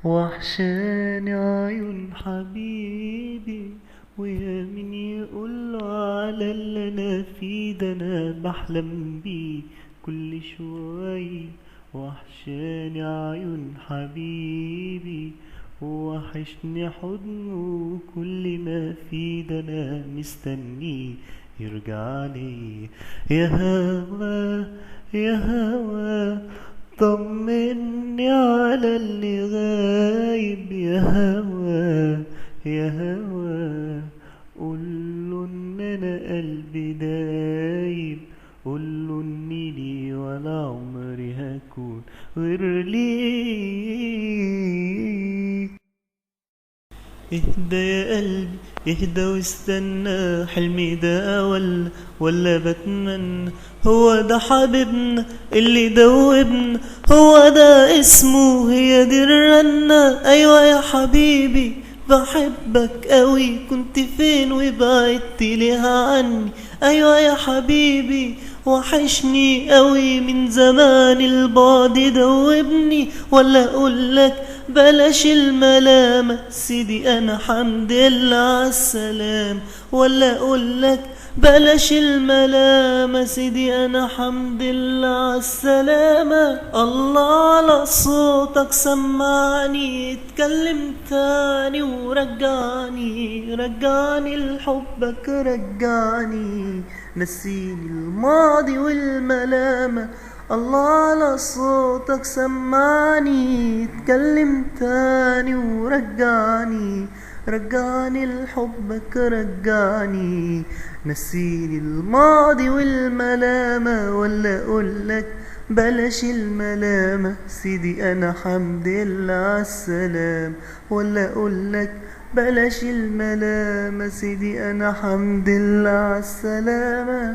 وحشاني عيون حبيبي، ويا مين يقوله على اللي انا فيه ده، انا بحلم بيه كل شوية. وحشاني عيون حبيبي، وحشني حضنه كل ما فيه ده، انا مستنيه يرجع لي. يا هوا يا هوا طمني على اللي غايب، يا هوا يا هوا قوله ان انا قلبي دايب، قوله اني لي ولا عمري هكون غير ليك. اهدى يا قلبي اهدى واستنى، حلمي ده ولا بتمنى؟ هو ده حبيبنا اللي دوبنا، هو ده اسمه، هي دي الرنة. ايوه يا حبيبي بحبك قوي، كنت فين وبعدت ليها عني؟ ايوه يا حبيبي وحشني قوي، من زمان البعد دوبني. ولا اقولك بلاش الملامة سيدي انا حمد لله عالسلام، ولا اقولك بلاش الملامة سيدي انا حمد لله عالسلامة. الله على صوتك سمعني، اتكلم تاني رجعني لحبك، رجعني نسيني الماضي والملامة. الله على صوتك سمعني، اتكلم تاني رجعني لحبك، رجعني نسيني الماضي والملامة. ولا اقولك بلاش الملامة سيدي انا حمد لله عالسلام، ولا اقولك بلاش الملامة سيدي انا حمد لله عالسلامة.